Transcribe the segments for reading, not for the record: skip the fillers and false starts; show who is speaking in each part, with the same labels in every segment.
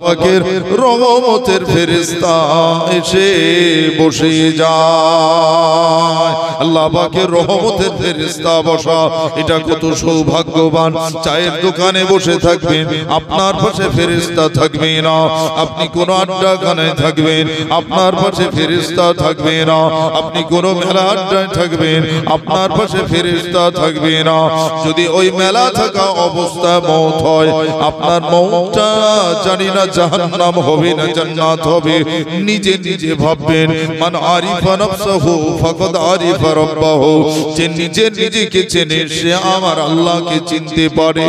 Speaker 1: পাকের রহমতের ফেরেশতা এসে বসে যায়। আল্লাহ পাকের রহমতের ফেরেশতা বসা, এটা কত সৌভাগ্যবান। চায়ের দোকানে বসে থাকবেন, আপনার পাশে ফেরেশতা থাকবে না। আপনি কোন আড্ডাখানায় থাকবেন, আপনার পাশে ফেরেশতা থাকবে না। আপনি কোন মেলা আড্ডায় থাকবেন, আপনার পাশে ফেরেশতা থাকবে না। যদি ওই মেলা থাকা অবস্থা মওত হয়, আপনার মওতটা জানি না জাহান্নাম হবে না জান্নাত হবে, নিজে নিজে ভাববেন। মান আরিফা নাফসাহু ফাকাদ আরিফা রাব্বাহু, যে নিজে নিজেকে চেনে সে আমার আল্লাহকে চিনতে পারে।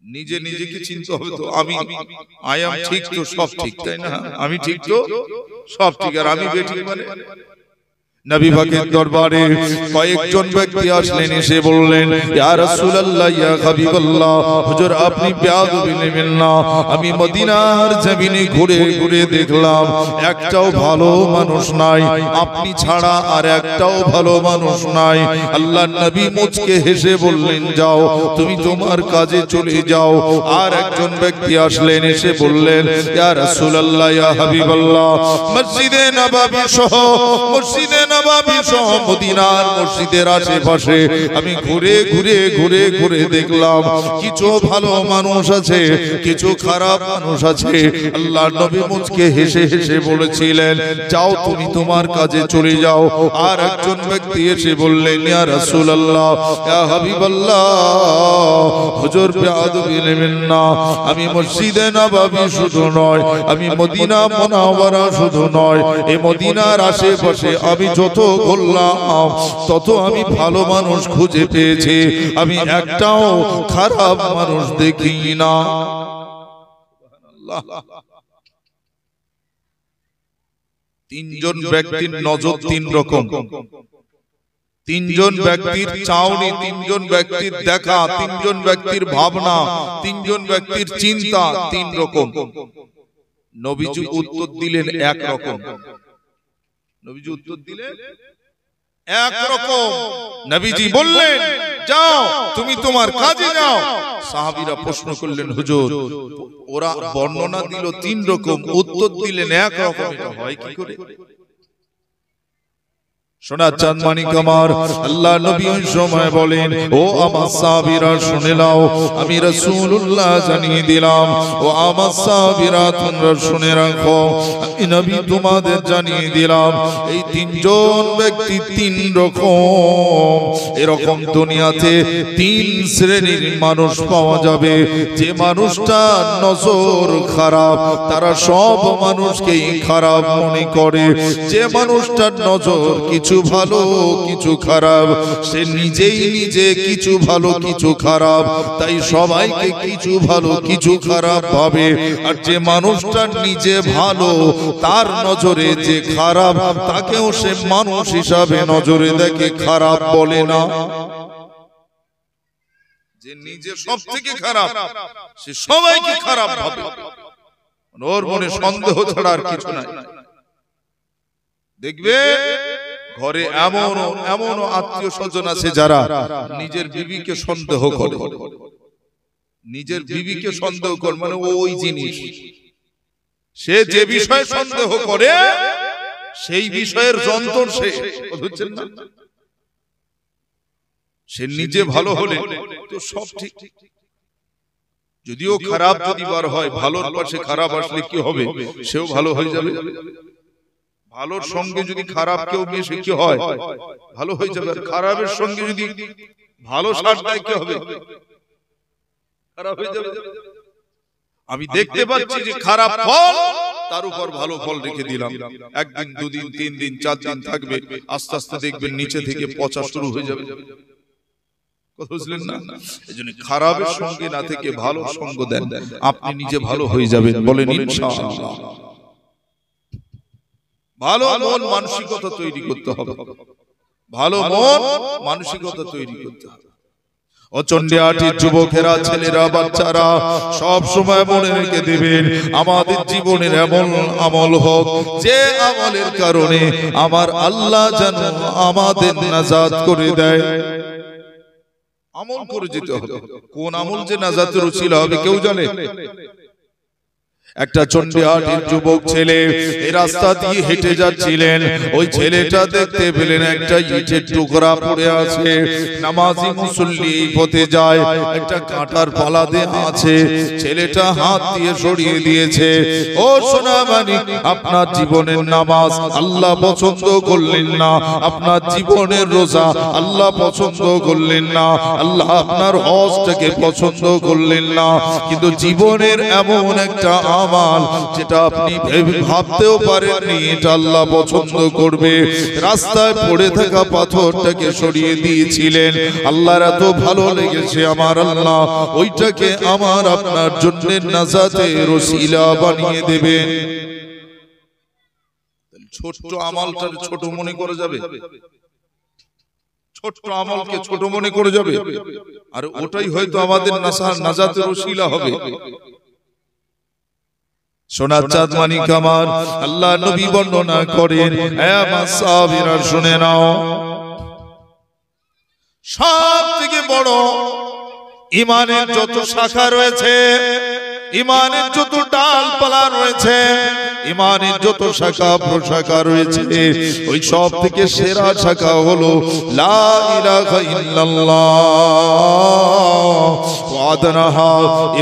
Speaker 1: নিজে নিজেকে চিনতে হবে তো। আমি আই এম ঠিক তো সব ঠিক, তাই না? আমি ঠিক তো সব ঠিক, আর আমি বেঠিক মানে? নবী পাকের দরবারে কয়েকজন ব্যক্তি আসলেন, এসে বললেন, ইয়া রাসূলুল্লাহ, ইয়া হাবিবাল্লাহ, হুজুর আপনি বেয়াদবি নেবেন না। আমি মদিনার জমিনে ঘুরে ঘুরে দেখলাম একটাও ভালো মানুষ নাই, আপনি ছাড়া আর একটাও ভালো মানুষ নাই। আল্লাহর নবী মুচকে হেসে বললেন, যাও তুমি তোমার কাজে চলে যাও। আর একজন ব্যক্তি আসলেন, এসে বললেন, ইয়া রাসূলুল্লাহ, ইয়া হাবিবাল্লাহ, মসজিদে নববী সহ মদিনার মসজিদের আশেপাশে আমি ঘুরে ঘুরে ঘুরে ঘুরে দেখলাম কিছু ভালো মানুষ আছে, কিছু খারাপ মানুষ আছে। আল্লাহর নবী মুচকে হেসে হেসে বলেছিলেন, যাও তুমি তোমার কাজে চলে যাও। আর একজন ব্যক্তি এসে বললেন, ইয়া রাসূলুল্লাহ, ইয়া হাবিবাল্লাহ, হুজুর বেয়াদবি নেবেন না। আমি মসজিদে নববী শুধু নয়, আমি মদিনা মুনাওয়ারা শুধু নয়, এই মদিনার আশেপাশে আমি যত বললাম তত আমি ভালো মানুষ খুঁজে পেয়েছি, আমি একটাও খারাপ মানুষ দেখি না। তিনজন ব্যক্তির নজর তিন রকম, তিনজন ব্যক্তির চাউনি, তিনজন ব্যক্তির দেখা, তিনজন ব্যক্তির ভাবনা, তিনজন ব্যক্তির চিন্তা তিন রকম। নবীজি উত্তর দিলেন এক রকম। নবীজি উত্তর দিলেন একরকম। নবীজি বললেন, যাও তুমি তোমার কাজে যাও। সাহাবীরা প্রশ্ন করলেন, হুজুর ওরা বর্ণনা দিল তিন রকম, উত্তর দিলেন এক রকম, এটা হয় কি করে? সোনা চাঁদ মানিক আমার, আল্লাহ নবী ওই সময় বলেন, ও আমার সাহাবীরা শুনে নাও, আমি রাসূলুল্লাহ জানিয়ে দিলাম। ও আমার সাহাবীরা তোমরা শুনে রাখো, আমি নবী তোমাদের জানিয়ে দিলাম, এই তিনজন ব্যক্তি তিন রকম। এরকম দুনিয়াতে তিন শ্রেণীর মানুষ পাওয়া যাবে। যে মানুষটার নজর খারাপ, তারা সব মানুষকেই খারাপ মনে করে। যে মানুষটার নজর কিছু ভালো কিছু খারাপ, সে নিজেই নিজে কিছু ভালো কিছু খারাপ, তাই সবাইকে কিছু ভালো কিছু খারাপ ভাবে। আর যে মানুষটা নিজে ভালো, তার নজরে যে খারাপ, তাকেও সে মানুষ হিসাবে নজরে দেখে, খারাপ বলে না। যে নিজে সব থেকে খারাপ, সে সবাইকে খারাপ ভাবে, ওর মনে সন্দেহ ছাড়া আর কিছু নাই। দেখবে ঘরে এমন এমন আত্মীয় স্বজন আছে যারা নিজের বিবিকে সন্দেহ করে, নিজের বিবিকে সন্দেহ করে, মানে ওই জিনিস, সে যে বিষয়ে সন্দেহ করে সেই বিষয়ের যন্ত্র সে, বুঝছেন না? সে নিজে ভালো হলে তো সব ঠিক, যদিও খারাপ যদি বার হয়, ভালোর পাশে খারাপ আসলে কি হবে? সেও ভালো হয়ে যাবে। ভালোর সঙ্গে যদি খারাপ কেউ মিশে কি হয়? ভালো হয়ে যাবে। আর খারাপের সঙ্গে যদি ভালো সাথ দেয় কি হবে? খারাপ হয়ে যাবে। আমি দেখতে পাচ্ছি যে খারাপ ফল, তার উপর ভালো ফল রেখে দিলাম। একদিন দুদিন তিন দিন চার দিন থাকবে, আস্তে আস্তে দেখবেন নিচে থেকে পচা শুরু হয়ে যাবে। কথা বুঝলেন না? এজন্য খারাপের সঙ্গে না থেকে ভালো সঙ্গ দেন, আপনি নিজে ভালো হয়ে যাবেন। বলেন ইনশাআল্লাহ। ভালো মন মানসিকতা তৈরি করতে হবে, ভালো মন মানসিকতা তৈরি করতে হবে। ও চন্ডিয়াটির যুবকেরা, ছেলেরা, বাচ্চারা, সব সময় মনে রেখে দেবেন, আমাদের জীবনের এমন আমল হোক যে আমলের কারণে আমার আল্লাহ যেন আমাদের নাজাত করে দেয়। আমল করে যেতে হবে। কোন আমল যে নাজাতের উসিলা হবে কেউ জানে? একটা চন্ডিহাটির যুবক ছেলে এই রাস্তা দিয়ে হেঁটে যাচ্ছিলেন। ওই ছেলেটা দেখতে পেলেন একটা ইটের টুকরা পড়ে আছে। নামাজি মুসল্লি পথে যায়, একটা কাঁটার পালা দেয়া আছে, ছেলেটা হাত দিয়ে সরিয়ে দিয়েছে। ও সোনামানি, আপনার জীবনের নামাজ আল্লাহ পছন্দ করলেন না, আপনার জীবনের রোজা আল্লাহ পছন্দ করলেন না, আল্লাহ আপনার হজটাকে পছন্দ করলেন না, কিন্তু জীবনের এমন একটা আমাল যেটা আপনি ভাবতেও পারেননি এটা আল্লাহ পছন্দ করবে। রাস্তায় পড়ে থাকা পাথরটাকে সরিয়ে দিয়েছিলেন। আল্লাহর এত ভালো লেগেছে আমার আল্লাহ ওইটাকে আমার আপনার জন্য নাজাতের ওসিলা বানিয়ে দেবেন। ছোট্ট আমলটা ছোট মনে করে যাবে, ছোট্ট আমলকে ছোট মনে করে যাবে, আর ওটাই হয়তো আমাদের নাজাতের ওসিলা হবে। সোনার চাঁদ মানিক আমার, আল্লাহ নবী বর্ণনা করেন, হে আমার সাহাবীরা শুনে নাও, সব থেকে বড় ঈমানের যত শাখা রয়েছে, ঈমানের যত ডালপালা রয়েছে, ঈমানের যত শাখা প্রশাখা রয়েছে, ওই সব থেকে সেরা শাখা হলো লা ইলাহা ইল্লাল্লাহ ওয়া আদনাহা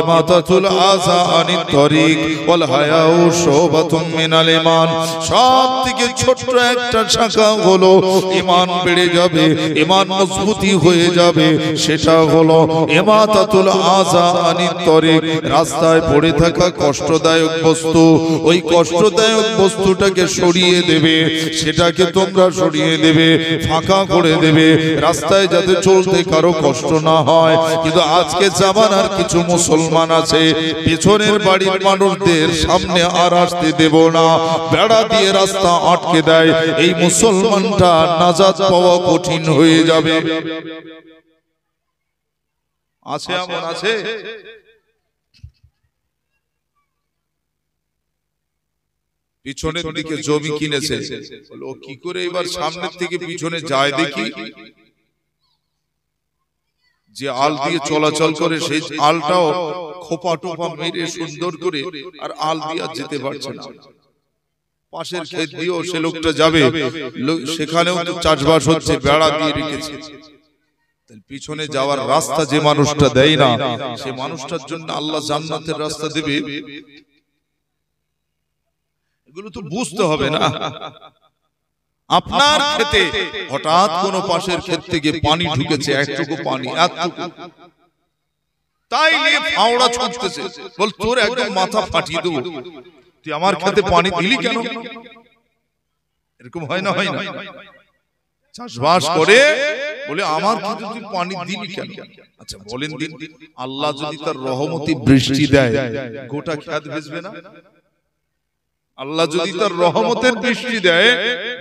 Speaker 1: ইমাতাতুল আযা আনিত তরিক ওয়াল হায়াউ শুবাতুম মিনাল ঈমান। সব থেকে ছোট্ট একটা শাখা হলো ঈমান বেড়ে যাবে, ঈমান মজবুতি হয়ে যাবে, সেটা হলো ইমাতাতুল আযা আনিত তরিক। রাস্তায় পড়ে থাকা কষ্টদায়ক বস্তু, ওই কষ্টদায়ক বস্তুটাকে সরিয়ে দেবে, সেটাকে তোমরা সরিয়ে দেবে, ফাঁকা করে দেবে, রাস্তায় যাতে চলতে কারো কষ্ট না হয়। কিন্তু আজকে জামানার কিছু মুসলমান আছে, পেছনের বাড়ির মানুষদের সামনে আর আসতে দেব না, বেড়া দিয়ে রাস্তা আটকে দেয়। এই মুসলমানটা নাজাত পাওয়া কঠিন হয়ে যাবে। আছে এমন আছে? পিছনের দিকে জমি কিনেছে, ও কি করে এবার সামনের থেকে পিছনে যায় দেখি। যে আল দিয়ে চলাচল করে সেই আলটাও খোপা টোপা মেরে সুন্দর করে, আর আল দিয়ে যেতে পারছে না। পাশের ক্ষেত দিয়েও সে লোকটা যাবে, সেখানেও তো চাষবাস হচ্ছে, বেড়া দিয়ে রেখেছে। পিছনে যাওয়ার রাস্তা যে মানুষটা দেয় না, সে মানুষটার জন্য আল্লাহ জান্নাতের রাস্তা দেবে। এগুলো তো বুঝতে হবে না। আপনার খেতে হঠাৎ কোন পাশের ক্ষেত থেকে পানি ঢুকেছে, একটুকু পানি, তাই নিয়ে ফাওড়া ছুটতেছে, বল তোর একদম মাথা ফাটিয়ে দেবো, তুই আমার খেতে পানি দিলি কেন? এরকম হয় না? হয় না? চাষবাস করে বলে আমার খেতে তুই পানি দিলি কেন? আচ্ছা বলেন দিন, আল্লাহ যদি তার রহমতি বৃষ্টি দেয়, গোটা খেত ভিজবে না? আল্লাহ যদি তার রহমতের বৃষ্টি দেয়,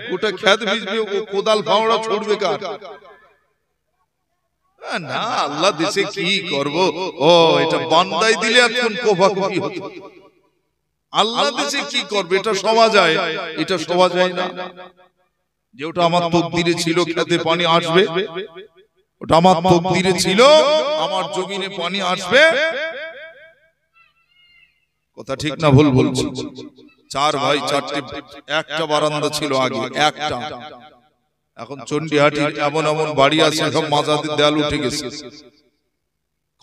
Speaker 1: গোটা খেত ভিজবে, ও কোদাল ফাওড়া ছুটবে কার? না, আল্লাহ দেশে কি করব, ও এটা বান্দাই দিলে এখন কোফাকুফি হতো। আল্লাহ দেশে কি করবে, এটা সওয়া যায়, এটা সওয়া যায় না। যে ওটা আমার তকদিরে ছিল খেতে পানি আসবে, ওটা আমার তকদিরে ছিল আমার জমিনে পানি আসবে। কথা ঠিক না ভুল বলছি? চার ভাই চারটে, একটা বারান্দা ছিল আগে, একটা। এখন চন্ডিহাটির এমন এমন বাড়ি আছে, এখন মাঝাতে দেয়াল উঠে গেছে।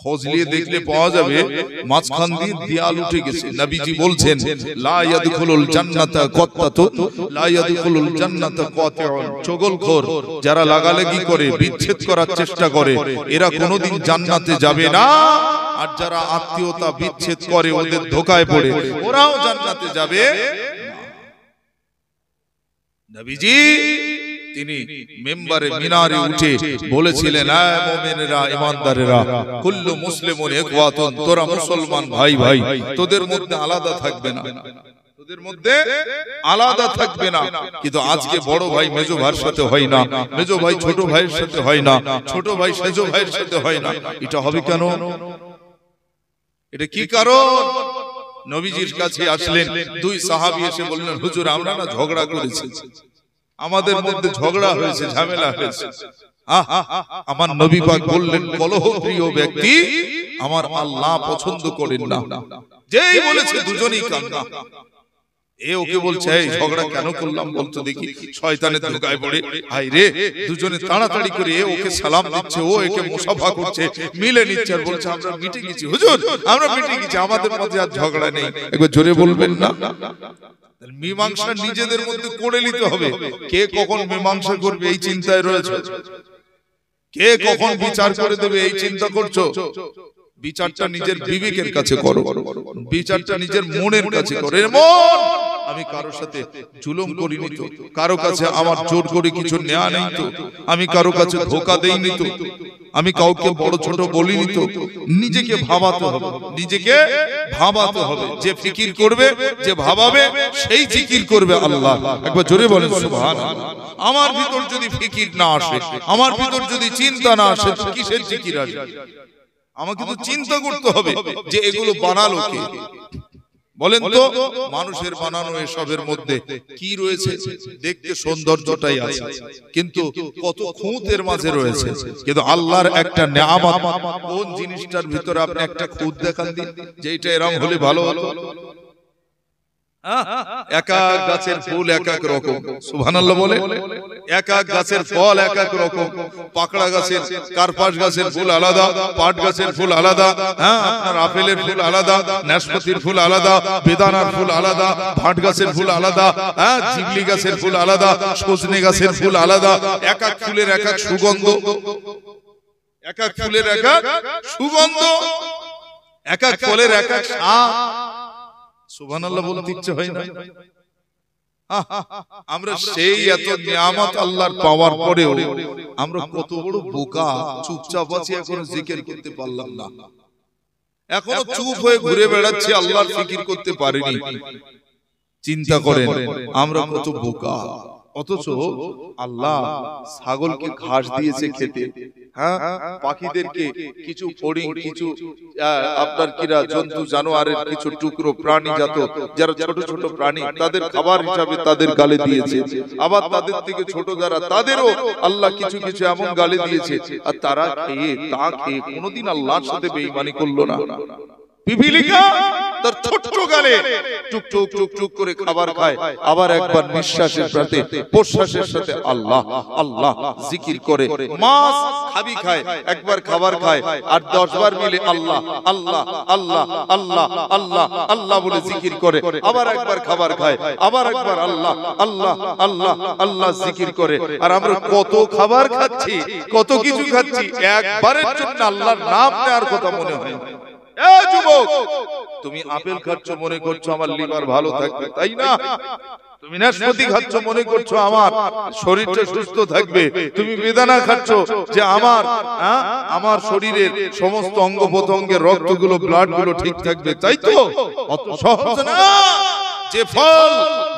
Speaker 1: খোঁজ নিয়ে দেখলে পাওয়া যাবে মাঝখান দিয়ে দেয়াল উঠে গেছে। নবীজি বলছেন, লা ইয়াদখুলুল জান্নাতা কাত্তাতুন, লা ইয়াদখুলুল জান্নাতা কাতিউন। চগলখোর যারা লাগালাগি করে, বিচ্ছেদ করার চেষ্টা করে, এরা কোনোদিন জান্নাতে যাবে না। আর যারা আত্মীয়তা বিচ্ছেদ করে, ওদের ধোকায় পড়ে, ওরাও জান্নাতে যাবে। নবীজি তিনি মিম্বারে মিনারে উঠে বলেছিলেন, হে মুমিনেরা, ঈমানদারেরা, কুল্লু মুসলিমুন ইখওয়াতুন, তোরা মুসলমান ভাই ভাই, তোদের মধ্যে আলাদা থাকবে না, তোদের মধ্যে আলাদা থাকবে না। কিন্তু আজকে বড় ভাই মেজো ভাইয়ের সাথে হয় না, মেজো ভাই ছোট ভাইয়ের সাথে হয় না, ছোট ভাই সেজো ভাইয়ের সাথে হয় না। এটা হবে কেন? এটা কি কারণ? নবীজির কাছে আসলেন দুই সাহাবী, এসে বললেন, হুজুর আমরা না ঝগড়া করেছি, আমাদের মধ্যে ঝগড়া হয়েছে, ঝামেলা হয়েছে। আমার নবী পাক বললেন, কলহ প্রিয় ব্যক্তি আমার আল্লাহ পছন্দ করেন না। যেই বলেছে দুজনেই কান্না। এ ওকে বলছে এই ঝগড়া কেন করলাম বলতো দেখি, শয়তানের ধোঁকায় পড়ে হাই রে দুজনে তাড়াতাড়ি করে এ ওকে সালাম দিচ্ছে, ও একে মুসাফা করছে, মিলে নিচ্ছে আর বলছে আমরা মিটে গেছি হুজুর, আমরা মিটে গেছি, আমাদের মধ্যে আর ঝগড়া নেই। একবার জোরে বলবেন না? মীমাংসা নিজেদের মধ্যে করে নিতে হবে। কে কখন মীমাংসা করবে এই চিন্তায় রয়েছে, কে কখন বিচার করে দেবে এই চিন্তা করছো। বিচারটা নিজের বিবেকের কাছে করো, বিচারটা নিজের মনের কাছে করো। মন, আমি কারো সাথে জুলুম করিনি তো, কারো কাছে আমার জোর করে কিছু নেওয়া নেই তো, আমি কারো কাছে ধোঁকা দেইনি তো, আমি কাউকে বড় ছোট বলিনি তো। নিজেকে ভাবাতে হবে, নিজেকে ভাবাতে হবে। যে ফিকির করবে, যে ভাবাবে, সেই জিকির করবে আল্লাহ। একবার জোরে বলেন সুবহানাল্লাহ। আমার ভিতর যদি ফিকির না আসে, আমার ভিতর যদি চিন্তা না আসে, কিসের জিকির আসবে? আমাকে তো চিন্তা করতে হবে যে এগুলো বানালো কে। বলেন তো, মানুষের বানানো এসবের মধ্যে কি রয়েছে? দেখতে সৌন্দর্যটাই আছে, কিন্তু কত খুঁত এর মাঝে রয়েছে। কিন্তু আল্লাহর একটা নেয়ামত, কোন জিনিসটার ভিতরে আপনি একটা খুঁত দেখান দিন যে এটা এরকম হলে ভালো হতো। এক এক গাছের ফুল এক এক রকম, সুবহানাল্লাহ বলে। এক এক গাছের ফল এক এক রকম। পাকড়া গাছের, কার্পাস গাছের ফুল আলাদা, পাট গাছের ফুল আলাদা, আপনার আপেলের ফুল আলাদা, নাশপাতির ফুল আলাদা, বেদানার ফুল আলাদা, ভাট গাছের ফুল আলাদা, জিবলি গাছের ফুল আলাদা, সজনে গাছের ফুল আলাদা। এক এক ফুলের এক এক সুগন্ধ, এক এক ফুলের এক এক সুগন্ধ, এক এক ফলের এক এক স্বাদ। সুবহানাল্লাহ বলতে ইচ্ছে হয় না? আমরা সেই এত নিয়ামত আল্লাহর পাওয়ার পরেও আমরা কত বড় বোকা, চুপচাপ আছি, এখনো জিকির করতে পারলাম না, এখনো চুপ হয়ে ঘুরে বেড়াচ্ছি, আল্লাহর ফিকির করতে পারিনি। চিন্তা করেন আমরা কত বোকা। অথচ আল্লাহ ছাগলকে ঘাস দিয়েছে খেতে, পাখিদেরকে কিছু ফড়িং, কিছু আপনার কিরা জন্তু জানোয়ারের কিছু টুকরো প্রাণী জাত যারা ছোট ছোট প্রাণী, তাদের খাবার হিসাবে তাদের গালে দিয়েছে। আবার তাদের থেকে ছোট যারা, তাদেরও আল্লাহ কিছু কিছু এমন গালে দিয়েছে, আর তারা খেয়ে তা খেয়ে কোনোদিন আল্লাহর সাথে বেঈমানি করলো না। পিপিলিকা তার ছোট্ট গালে টুক টুক টুক টুক করে খাবার খায়, আবার একবার নিঃশ্বাসের সাথে প্রশ্বাসের সাথে আল্লাহ আল্লাহ জিকির করে। মাছ খাবি খায়, একবার খাবার খায় আর 10 বার মিলে আল্লাহ আল্লাহ আল্লাহ আল্লাহ আল্লাহ আল্লাহ বলে জিকির করে। আবার একবার খাবার খায়, আবার একবার আল্লাহ আল্লাহ আল্লাহ আল্লাহ জিকির করে। আর আমরা কত খাবার খাচ্ছি, কত কিছু খাচ্ছি, একবারের জন্য আল্লাহর নাম নেওয়ার কথা মনে হয়। যুবক, তুমি আপেল খাচ্ছ মনে করছো আমার লিভার ভালো থাকবে, তাই না? তুমি নাশপাতি খাচ্ছ মনে করছো আমার শরীরটা সুস্থ থাকবে। তুমি বেদানা খাচ্ছ যে আমার শরীরের সমস্ত অঙ্গ প্রত্যঙ্গের রক্তগুলো, ব্লাড গুলো ঠিক থাকবে, তাই তো? অত সহজ না। যে ফল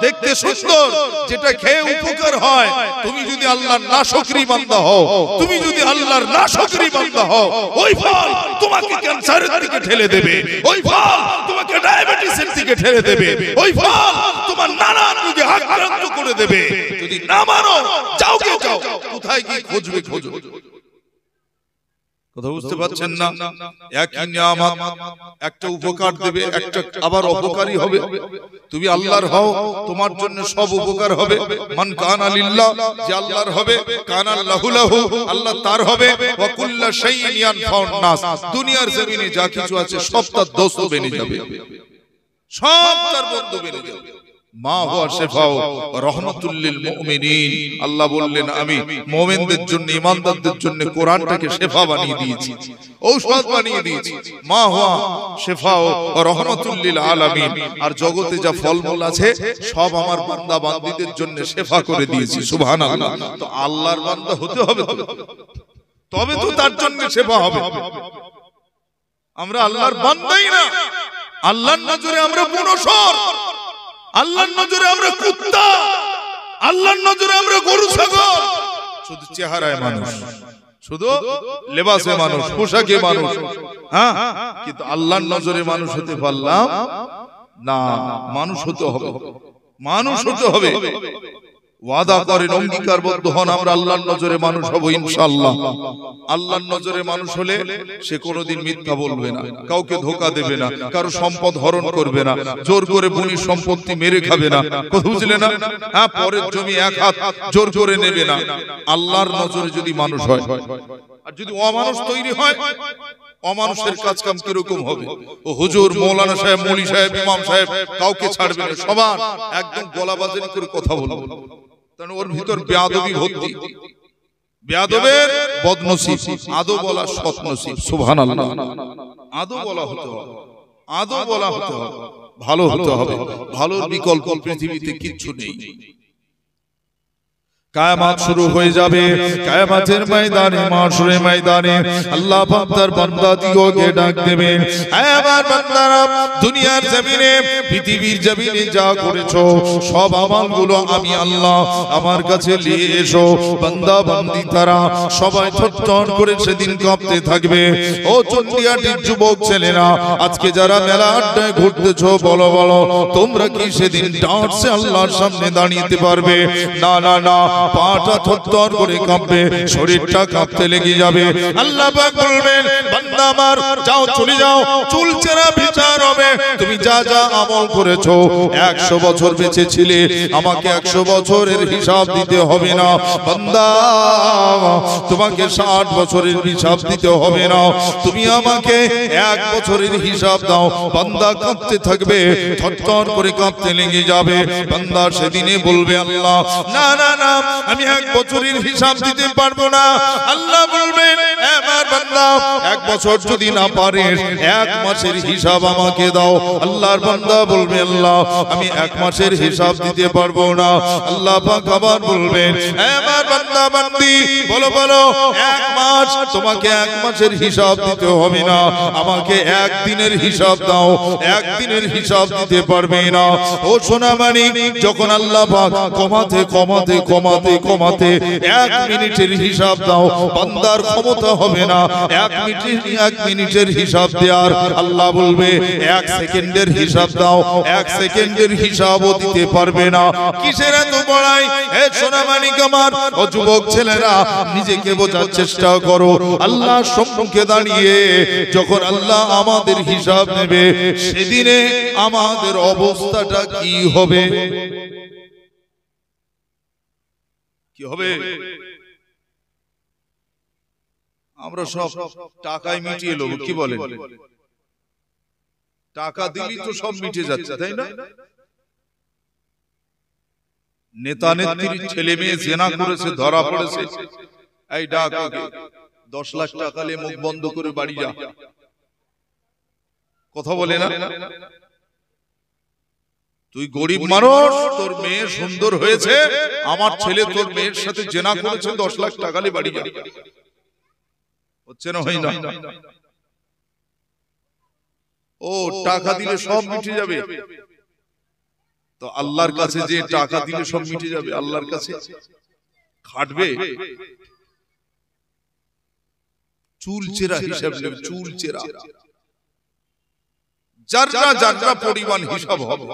Speaker 1: দেখতে সুন্দর, যেটা খেয়ে উপকার হয়, তুমি যদি আল্লাহর নাশকরি বান্দা হও, তুমি যদি আল্লাহর নাশকরি বান্দা হও, ওই ফল তোমাকে ক্যান্সারের দিকে ঠেলে দেবে, ওই ফল তোমাকে ডায়াবেটিসের দিকে ঠেলে দেবে, ওই ফল তোমার নানান রোগে আক্রান্ত করে দেবে। যদি না মানো, যাও কে যাও, কোথায় কি খুঁজবে খোঁজো। কথা বুঝতে পারছেন না? একই নিয়ামত, একটা উপকার দেবে, একটা আবার অপকারী হবে। তুমি আল্লাহর হও, তোমার জন্য সব উপকার হবে। মান কানা লিল্লাহ, যে আল্লাহর হবে, কানা লাহু লাহু, আল্লাহ তার হবে। ওয়া কুল্লু শাইইন ইয়ানফাউন নাস, দুনিয়ার জমিনে যা কিছু আছে সব তার দোস্ত বনে যাবে, সব তার বন্ধু বনে যাবে। মা হুয়া শিফাউ রাহমাতুল লিল মুমিনিন, আল্লাহ বললেন আমি মুমিনদের জন্য, ঈমানদারদের জন্য কোরআনটাকে শিফা বানিয়ে দিয়েছি, ঔষধ বানিয়ে দিয়েছি। মা হুয়া শিফাউ রাহমাতুল লিল আলামিন, আর জগতে যা ফলমূল আছে সব আমার বান্দা বান্দীদের জন্য শিফা করে দিয়েছি। সুবহানাল্লাহ। তো আল্লাহর বান্দা হতে হবে, তবে তো তার জন্য শিফা হবে। আমরা আল্লাহর বান্দাই না, আল্লাহর নজরে আমরা বুনসর, আল্লাহর নজরে আমরা কুত্তা, আল্লাহর নজরে আমরা গরু ছাগল। শুধু চেহারায় মানুষ, শুধু লেবাসে মানুষ, পোশাকে মানুষ, কিন্তু আল্লাহর নজরে মানুষ হতে পারলাম না। মানুষ হতে হবে, মানুষ হতে হবে। ওয়াদা করেন, অঙ্গীকারবদ্ধ হন, আমরা আল্লাহর নজরে মানুষ হব ইনশাআল্লাহ। আল্লাহর নজরে মানুষ হলে সে কোনোদিন মিথ্যা বলবে না, কাউকে ধোঁকা দেবে না, কারো সম্পদ হরণ করবে না, জোর করে বুনি সম্পত্তি মেরে খাবে না, কথা বুঝলে না? হ্যাঁ, পরের জমি এক হাত জোর করে নেবে না। আল্লাহর নজরে যদি মানুষ হয়, আর যদি অমানুষ তৈরি হয়, অমানুষের কাজ কাম কিরকম হবে? ও হুজুর, মৌলানা সাহেব, মৌলী সাহেব, ইমাম সাহেব কাউকে ছাড়বে না, সবার একদম গলাবাজারি করে কথা বলবে, কারণ ওর ভিতর বেয়াদবি ভর্তি। বেয়াদবের বদনসিব, আদো বলা সৎনসিব। সুবহানাল্লাহ। আদো বলা হতে হবে, আদো বলা হতে হবে, ভালো হতে হবে। ভালোর বিকল্প পৃথিবীতে কিচ্ছু নেই। কিয়ামত শুরু হয়ে যাবে, কিয়ামতের ময়দানে, মাশরের ময়দানে আল্লাহ পাক তার বান্দাদিগকে ডাক দেবেন, হে আমার বান্দারা, দুনিয়ার জমিনে, পৃথিবীর জমিনে যা করেছো সব আমলগুলো আমি আল্লাহ আমার কাছে নিয়ে এসো। বান্দা বান্দি তারা সবাই থরথর করে সেদিন কাঁপতে থাকবে। ও চন্ডিয়াটির যুবক ছেলেরা, আজকে যারা মেলা আড্ডায় ঘুরতেছো, বলো বলো, তোমরা কি সেদিন ডাঁটছে আল্লাহর সামনে দাঁড়িয়ে পারবে? না না না, পাটা থরথর করে কাঁপবে, শরীরটা কাঁপতে লেগে যাবে। আল্লাহ পাক বলবেন, বান্দা আমার, যাও, চলে যাও, চুল চেরা বিচার হবে। তুমি যা যা আমল করেছো, 100 বছর বেঁচে ছিলে, আমাকে 100 বছরের হিসাব দিতে হবে না। বান্দা, তোমাকে 60 বছরের হিসাব দিতে হবে না, তুমি আমাকে 1 বছরের হিসাব দাও। বান্দা কাঁপতে থাকবে, থরথর করে কাঁপতে লেগে যাবে। বান্দা সেদিনে বলবে, আল্লাহ, না না না, আমি 1 বছরের হিসাব দিতে পারবো না। আল্লাহ বলবেন, আমার বান্দা, 1 বছর যদি না পারিস, 1 মাসের হিসাব আমাকে দাও। আল্লাহর বান্দা বলবে, আল্লাহ, আমি 1 মাসের হিসাব দিতে পারবো না। আল্লাহ পাক আবার বলবেন, আমার বান্দা বান্দি, বলো বলো, 1 মাস, তোমাকে 1 মাসের হিসাব দিতে হবে না, আমাকে 1 দিনের হিসাব দাও। 1 দিনের হিসাব দিতে পারবে না। ও সোনা মানিক, যখন আল্লাহ পাক কমাতে কমাতে কমাতে কমাতে 1 মিনিটের হিসাব দাও, বান্দার ক্ষমতা হবে না 1 মিনিটের হিসাব দেওয়ার। আল্লাহ বলবে, 1 সেকেন্ডের হিসাব দাও, 1 সেকেন্ডের হিসাবও দিতে পারবে না। কিসের এত বড়াই? হে সোনামানিক আমার, ও যুবক ছেলেরা, নিজেকে বোঝার চেষ্টা করো। আল্লাহ সম্মুখে দাঁড়িয়ে যখন আল্লাহ আমাদের হিসাব নেবে, সেদিনে আমাদের অবস্থাটা কি হবে? কি হবে? আমরা সব টাকায় মিটিয়ে নেব, কি বলেন? টাকা দিলেই তো সব মিটে যাচ্ছে, তাই না? নেতা নেত্রীর ছেলে মেয়ে জেনা করেছে, ধরা পড়েছে, এই ডাক, 10 লাখ টাকা নিয়ে মুখ বন্ধ করে বাড়ি যা, কথা বলে না? তুই গরিব মানুষ, তোর মেয়ে সুন্দর হয়েছে, আমার ছেলে তোর মেয়ের সাথে জেনা করেছে, 10 লাখ টাকা নিয়ে বাড়ি যা, হচ্ছে না? হয় না? ও টাকা দিলে সব মিটে যাবে, তো আল্লাহর কাছে যে টাকা দিলে সব মিটে যাবে, আল্লাহর কাছে খাটবে? চুল চেরা হিসাব নেবে, চুল চেরা, যারা যারা পরিমাণ হিসাব হবে।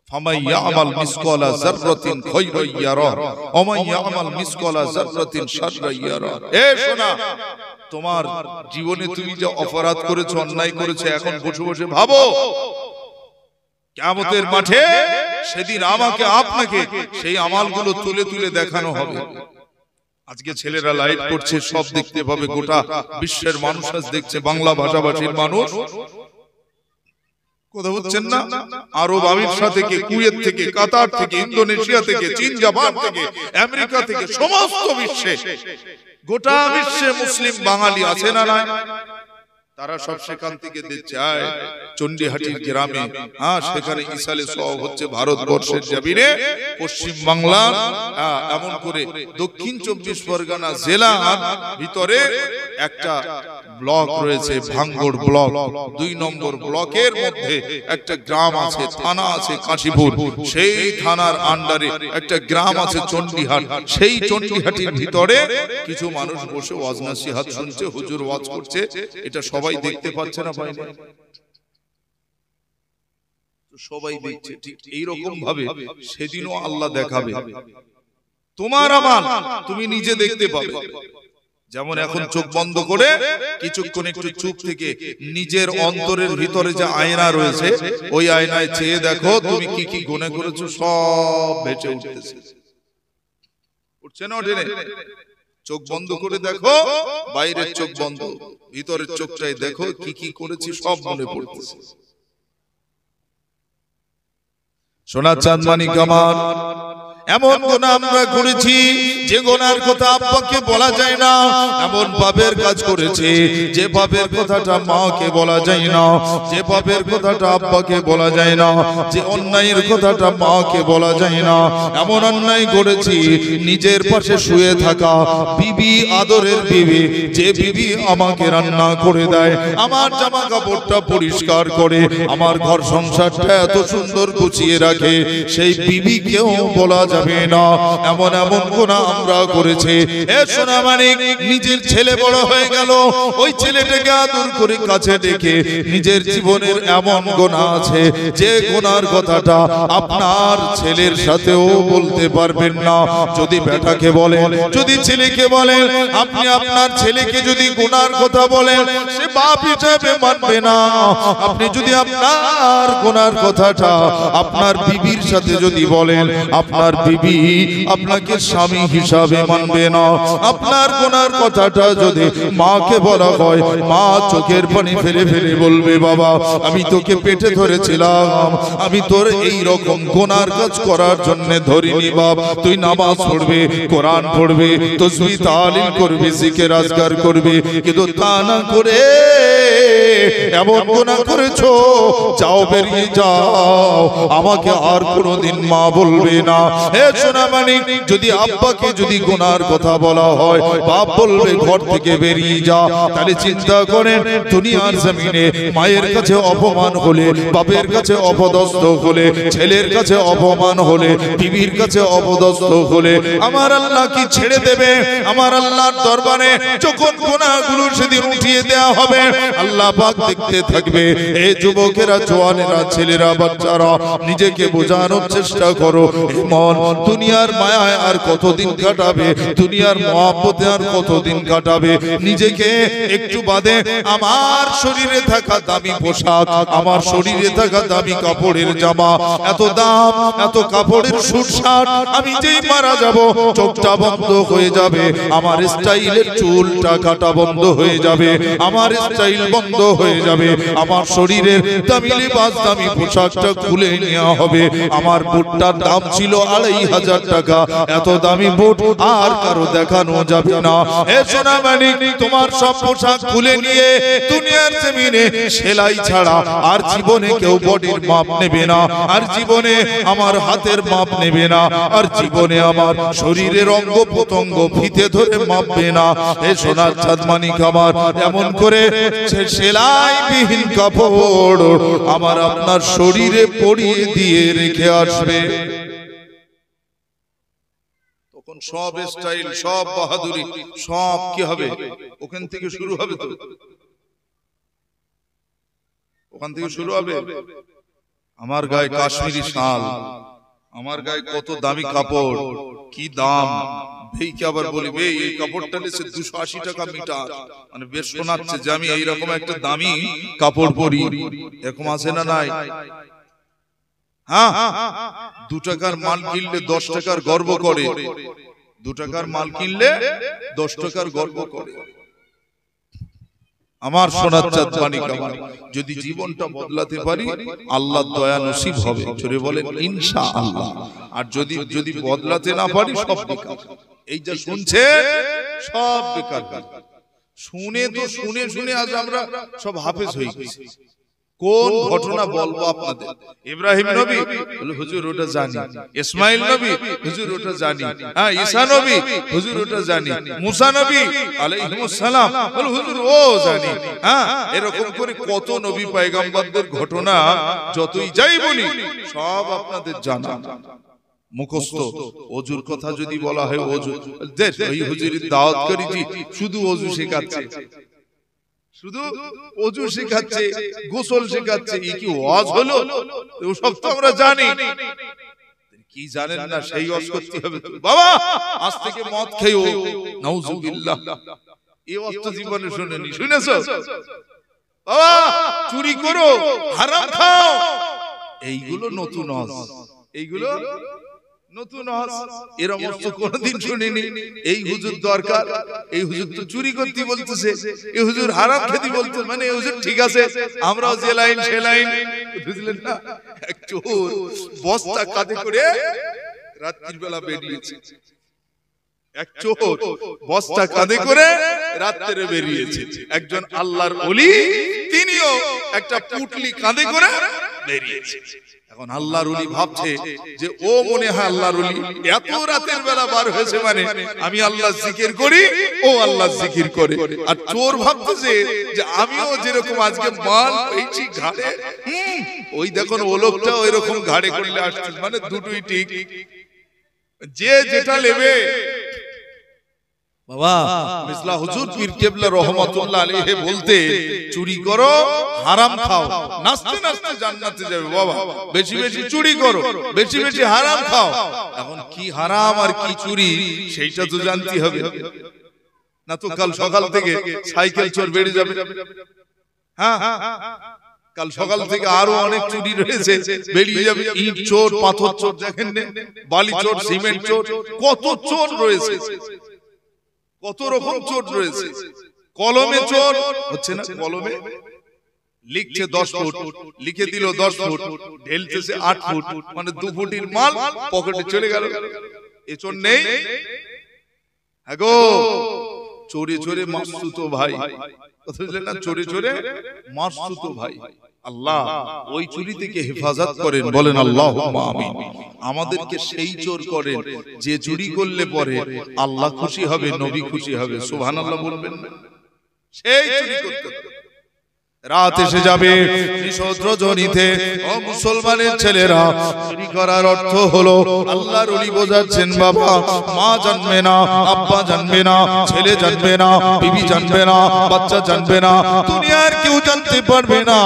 Speaker 1: ফামান ইয়ামাল মিসকালা যাররাতিন খায়রান ইয়ারা ওয়া মান ইয়ামাল মিসকালা যাররাতিন শাররান ইয়ারা। এ শোনা, তোমার জীবনে তুমি যে অপরাধ করেছো, অন্যায় করেছো, এখন বসে বসে ভাবো, কিয়ামতের মাঠে সেদিন আমাকে আপনাকে সেই আমলগুলো তুলে তুলে দেখানো হবে। আজকে ছেলেরা লাইভ করছে, সব দেখতে পাবে, গোটা বিশ্বের মানুষ আজ দেখছে, বাংলা ভাষাভাষীর মানুষ, কথা বুঝছেন না? আরব আমিরাত থেকে, কুয়েত থেকে, কাতার থেকে, ইন্দোনেশিয়া থেকে, চীন, জাপান থেকে, আমেরিকা থেকে, সমস্ত বিশ্বে, গোটা বিশ্বে মুসলিম বাঙালি আছে না নাই? তারা সব সেখান থেকে দেখছে, চন্ডিহাটির গ্রামে, সেখানে ইসালে সওয়াব হচ্ছে ভারতবর্ষের জমিনে, পশ্চিম বাংলা, এমন করে দক্ষিণ 24 পরগনা জেলার ভিতরে একটা ব্লক রয়েছে, ভাঙ্গড় ব্লক, 2 নম্বর ব্লকের মধ্যে একটা গ্রাম আছে, থানা আছে কাশীপুর, সেই থানার আন্ডারে একটা গ্রাম আছে চন্ডিহাট। সেই চন্ডিহাটির ভিতরে কিছু মানুষ বসে ওয়াজ নসিহত শুনছে, হুজুর ওয়াজ করছে, এটা সবাই দেখতে পাচ্ছে না ভাই? সবাই দেখছে। ঠিক এইরকম ভাবে সেদিনও আল্লাহ দেখাবে, তোমার আমল তুমি নিজে দেখতে পাবে। যেমন এখন চোখ বন্ধ করে কিছুক্ষণ একটু চুপ থেকে নিজের অন্তরের ভিতরে যে আয়না রয়েছে ওই আয়নায় চেয়ে দেখো তুমি কি কি গুনাহ করেছো, সব ভেসে উঠতেছে। উঠছে না ওঠে না? চোখ বন্ধ করে দেখো, বাইরের চোখ বন্ধ, ভিতরের চোখটাই দেখো কি কি করেছি সব মনে পড়তেছে। সোনা চাঁদমানি কামার এমন গুনাহ আমরা করেছি যে গুনার কথা আব্বাকে বলা যায় না, এমন পাপের কাজ করেছি যে পাপের কথাটা মাকে বলা যায় না, যে পাপের কথাটা আব্বাকে বলা যায় না, যে অন্যায়ের কথাটা মাকে বলা যায় না। এমন অন্যায় করেছি নিজের পাশে শুয়ে থাকা বিবি, আদরের বিবি, যে বিবি আমাকে রান্না করে দেয়, আমার জামা কাপড়টা পরিষ্কার করে, আমার ঘর সংসারটা এত সুন্দর গুছিয়ে রাখে, সেই বিবিকেও বলা যায় না। এমন এমন গুনাহ আমরা করেছি। এ সোনা মানিক, নিজের ছেলে বড় হয়ে গেল, ওই ছেলেটাকে আদর করে কাছে ডেকে নিজের জীবনের এমন গুনাহ আছে যে গুনার কথাটা আপনার ছেলের সাথেও বলতে পারবেন না। যদি বেটাকে বলেন, যদি ছেলেকে বলেন, আপনি আপনার ছেলেকে যদি গুনার কথা বলেন সে বাপ হিসেবে মানবে না। আপনি যদি আপনার গুনার কথাটা আপনার বিবির সাথে যদি বলেন, আপনার বিবি আপনাকে স্বামী হিসাবে মানবে না। আপনার গুনার কথাটা যদি মাকে বলা হয়, মা চোখের পানি ফেলে ফেলে বলবে, বাবা আমি তোকে পেটে ধরেছিলাম, আমি তোর এই রকম গুনার কাজ করার জন্য ধরিনি বাপ। তুই নামাজ পড়বে, কোরআন পড়বে, তাসবিহ তাহলিল করবে, জিকির আজকার করবে, কিন্তু তা না করে এমন গুনাহ করেছো, যাও বেরিয়ে যাও, আমাকে আর কোনোদিন মা বলবে না। হে সোনা মানিক, যদি আব্বাকে যদি গুনার কথা বলা হয়, বাপ বলবে ঘর থেকে বেরিয়ে যা, তাহলে চিন্তা করেন দুনিয়ার জমিনে মায়ের কাছে অপমান হলে, বাপের কাছে অপদস্থ হলে, ছেলের কাছে অপমান হলে, বিবির কাছে অপদস্থ হলে আমার আল্লাহ কি ছেড়ে দেবে? আমার আল্লাহর দরবারে যখন গুনাহগুলো সেদিন উঠিয়ে দেওয়া হবে, আল্লাহ পাক দেখতে থাকবে। এই যুবকেরা, জওয়ানেরা, ছেলেরা, বাচ্চারা, নিজেকে বোঝানোর চেষ্টা করো, মন দুনিয়ার মায়ায় আর কতদিন কাটাবে, দুনিয়ার মহব্বতে আর কতদিন কাটাবে। নিজেকে একটু বাদে আমার শরীরে থাকা দামি পোশাক, আমার শরীরে থাকা দামি কাপড়ের জামা, এত দাম, এত কাপড়ের স্যুট শার্ট, আমি যেই মারা যাব চোখটা বন্ধ হয়ে যাবে, আমার স্টাইলের চুলটা কাটা বন্ধ হয়ে যাবে, আমার স্টাইল বন্ধ হয়ে যাবে, আমার শরীরের দামি লিবাস, দামি পোশাকটা খুলে নেওয়া হবে। আমার বুটটার দাম ছিল 2500 টাকা, এত দামি বুট আর কারো দেখানো যাবে না। এ সোনা মানিক, তোমার সব পোশাক খুলে নিয়ে দুনিয়ার জমিনে সেলাই ছাড়া আর জীবনে কেউ বডির মাপ নেবে না, আর জীবনে আমার হাতের মাপ নেবে না, আর জীবনে আমার শরীরের অঙ্গ প্রত্যঙ্গ ফিতে ধরে মাপবে না। এ সোনার চাঁদমানিক আমার এমন করে সেলাই বিহীন কাপড় আমার আপনার শরীরে পরিয়ে দিয়ে রেখে আসবে। তখন সব স্টাইল, সব বাহাদুরি, সব কি হবে? ওখান থেকে শুরু হবে। তো ওখান থেকে শুরু হবে। আমার গায়ে কাশ্মীরি শাল, আমার গায়ে কত দামি কাপড়, কি দাম। ভাইকে আবার বলি, ভাই এই কাপড়টা নিচ্ছে 280 টাকা মিটার, মানে বেশ শোনাচ্ছে যে আমি এইরকম একটা দামি কাপড় পরি। এরকম আছে না নাই? হ্যাঁ, 2 টাকার মাল কিনলে 10 টাকার গর্ব করে, 2 টাকার মাল কিনলে 10 টাকার গর্ব করে। আমার সোনার চাঁদমানিক আমার, যদি জীবনটা বদলাতে পারি আল্লাহর দয়া নসিব হবে, জোরে বলেন ইনশাআল্লাহ। আর যদি যদি বদলাতে না পারি সব বেকার। এই যা শুনছে সব বেকার। শুনে তো শুনে শুনে আজ আমরা সব হাফেজ হয়ে গেছি। কোন ঘটনা বলবো আপনাদের? ইব্রাহিম নবী বলে হুজুর ওটা জানি, ইসমাইল নবী হুজুর ওটা জানি, হ্যাঁ ঈসা নবী হুজুর ওটা জানি, মুসা নবী আলাইহিস সালাম বলে হুজুর ও জানি। হ্যাঁ, এরকম করে কত নবী পয়গম্বরদের ঘটনা যতই যাই বলি সব আপনাদের জানা মুখস্থ। ওজুর কথা যদি বলা হয়, ওজু দেখ ওই হুজুরের দাওয়াত করেছি, শুধু ওজু শেখাচ্ছে, শুধু ওযু শেখাচ্ছে, গোসল শেখাচ্ছে, এই কি ওয়াজ হলো? ওসব তো আমরা জানি। কি জানেন না সেই ওয়াজ করতে হবে বাবা আজ থেকে মদ খেও নাউজুবিল্লাহ এই ওয়াজ তো জীবনে শুনেনি শুনেছো বাবা চুরি করো হারাম খাও এইগুলো নতুন ওয়াজ এইগুলো নতুন ওয়াজ এর অবস্থ কোনদিন শুনিনি এই হুজুর দরকার এই হুজুর তো চুরি করতে বলতেছে এই হুজুর হারাম খেতে বলতেছে মানে এই হুজুর ঠিক আছে আমরাও যে লাইন সে লাইন বুঝলেন না এক চোর বস্তা কাঁধে করে রাত্রির বেলা বেরিয়েছে এক চোর বস্তা কাঁধে করে রাত্রে বেরিয়েছে একজন আল্লাহর ওলি তিনিও একটা পুটলি কাঁধে করে বেরিয়েছে এখন আল্লাহর ওলি ভাবছে যে ও মনে হয় আল্লাহর ওলি এত রাতের বেলা বার হয়েছে মানে আমি আল্লাহ জিকির করি ও আল্লাহ জিকির করে আর চোর ভাবতেছে যে আমিও যেরকম আজকে মাল পেয়েছি ঘাড়ে ওই দেখুন ও লোকটা ওই রকম ঘাড়ে করলে আসছে মানে দুটোই ঠিক যে যেটা নেবে বাবা মিসলা হুজুর পীর কেবলা রহমাতুল্লাহ আলাইহি বলতে চুরি করো হারাম খাও নাচতে নাচতে জান্নাতে যাবে বাবা বেশি বেশি চুরি করো বেশি বেশি হারাম খাও এখন কি হারাম আর কি চুরি সেইটা তো জানতে হবে না তো কাল সকাল থেকে সাইকেল চোর বেড়ে যাবে হ্যাঁ কাল সকাল থেকে আরো অনেক চুরি রয়েছে বেরিয়ে যাবে ইট চোর পাথর চোর দেখেন বালি চোর সিমেন্ট চোর কত চোর রয়েছে কত রকম চোর রয়েছে কলমে চোর হচ্ছে না কলমে লিখছে 10 ফুট লিখে দিল 10 ফুট ঢেলতেছে 8 ফুট মানে 2 ফুটের মাল পকেটে চলে গেল এ চোর নেই আগো চোরে চোরে মাসুতো ভাই কথা বললেন না চোরে চোরে মাসুতো ভাই আল্লাহ ওই চুরি থেকে হেফাজত করেন বলেন আল্লাহুম্মা আমিন আমাদেরকে সেই চোর করেন যে চুরি করলে পরে আল্লাহ খুশি হবে নবী খুশি হবে সুবহানাল্লাহ বলবেন না সেই চুরি করতে রাত এসে যাবে নিশোদ রজনীতে ও মুসলমানের ছেলেরা চুরি করার অর্থ হলো আল্লাহর ওলি বোঝাচ্ছেন বাবা মা জানবে না আব্বা জানবে না ছেলে জানবে না বিবি জানবে না বাচ্চা জানবে না দুনিয়ার কেউ জানতে পারবে না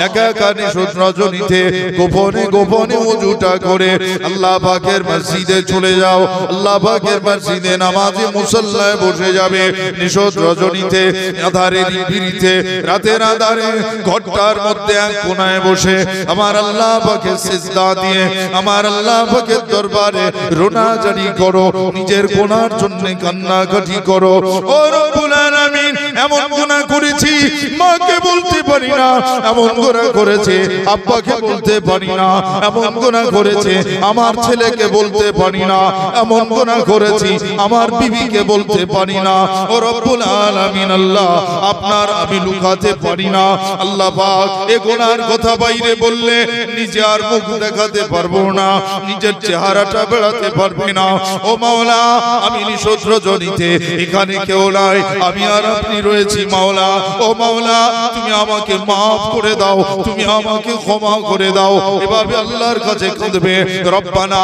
Speaker 1: একা একা নিশোদ রজনীতে গোপনে গোপনে ওযুটা করে আল্লাহ পাকের মসজিদে চলে যাও আল্লাহ পাকের মসজিদে নামাজে মুসল্লায় বসে যাবে নিশোদ রজনীতে আঁধারের নিভৃতে রাতের আধারে ঘরটার মধ্যে এক কোণায় বসে আমার আল্লাহ পাকে সিজদা দিয়ে আমার আল্লাহ পাকের দরবারে রোনাজারি করো নিজের গুনার জন্য কান্নাকাটি করো ও রব্বুল আলামিন এমন গুনাহ করেছি মাকে বলতে পারি না এমন গুনাহ করেছে আব্বাকে বলতে পারি না এমন গুনাহ করেছে আমার ছেলেকে বলতে পারি না এমন গুনাহ করেছি আমার বিবিকে বলতে পারি না ও রব্বুল আলামিন আল্লাহ আপনার আমি লুকাতে পারি না আল্লাহ পাক এই গুনার কথা বাইরে বললে নিজে আর মুখ দেখাতে পারবো না নিজের চেহারাটা বেড়াতে পারবে না ও মাওলা আমি নিশোদ রজনীতে এখানে কেউ নাই আমি আর আপনি রয়েছি মাওলা ও মাওলা তুমি আমাকে maaf করে দাও তুমি আমাকে ক্ষমা করে দাও এভাবে আল্লাহর কাছে কাঁদবে রব্বানা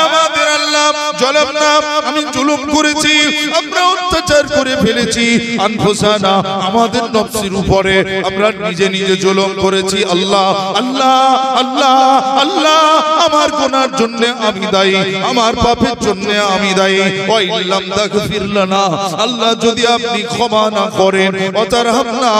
Speaker 1: আমাদের আল্লাহ জালামনা আমি জুলুম করেছি আমরা অত্যাচার করে ফেলেছি আনফুসানা আমাদের নফসের উপরে আমরা নিজে নিজে জুলুম করেছি আল্লাহ আল্লাহ আল্লাহ আল্লাহ আমার গুনার জন্য আমি দায়ী আমার পাপের জন্য আমি দায়ী ওয়া ইল্লাম তাগফির লানা আল্লাহ যদি আপনি ক্ষমা না করেন ওয়াতারহামনা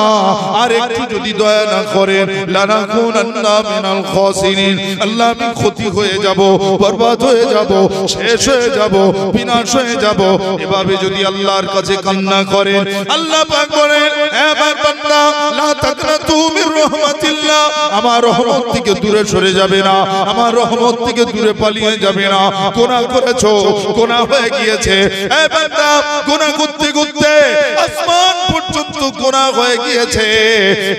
Speaker 1: আর একটু যদি দয়া না করেন লানাকুনান্না মিনাল খাসিরিন আল্লাহ আমি ক্ষতি হয়ে যাব বরবাদ হয়ে যাব শেষ হয়ে যাব বিনাশ হয়ে যাব এভাবে যদি আল্লাহর কাছে কান্না করেন আল্লাহ পাক বলেন হে আমার বান্দা লা তাকনাতু মির রাহমাতিল্লাহ আমার রহমত থেকে দূরে সরে যাবে না আমার রহমত থেকে দূরে পালিয়ে যাবে না গুনাহ করেছো গুনাহ হয়ে গিয়েছে হে বান্দা গুনাহ করতে করতে আসমান পর্যন্ত গুনাহ হয়ে গিয়েছে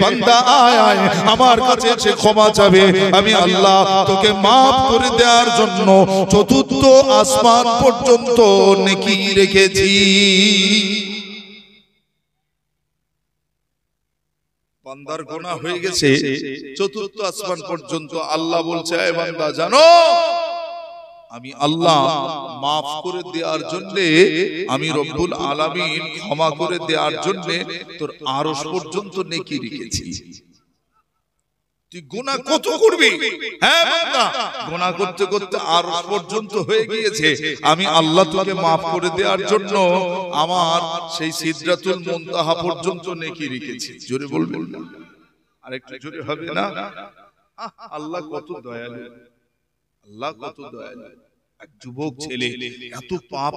Speaker 1: বান্দা আয় আয় আমার কাছে এসে ক্ষমা চাবে আমি আল্লাহ তোকে maaf করে দেওয়ার জন্য চতুর্থ আসমান পর্যন্ত নেকি রেখেছি বান্দার গুনাহ হয়ে গেছে চতুর্থ আসমান পর্যন্ত আল্লাহ বলছে হে বান্দা জানো আমি আল্লাহ maaf করে দেওয়ার জন্য আমি রব্বুল আলামিন ক্ষমা করে দেওয়ার জন্য তোর আরশ পর্যন্ত নেকি রেখেছি তুই গুনাহ কত করবি? হ্যাঁ বান্দা, গুনাহ করতে করতে আরশ পর্যন্ত হয়ে গিয়েছে, আমি আল্লাহ তোকে maaf করে দেওয়ার জন্য আমার সেই সিদরাতুল মুনতাহা পর্যন্ত নেকি রেখেছি। জোরে বলবেন না? আরেকটু জোরে হবে না? আল্লাহ কত দয়ালু, আল্লাহ কত দয়ালু। এক যুবক ছেলে এত পাপ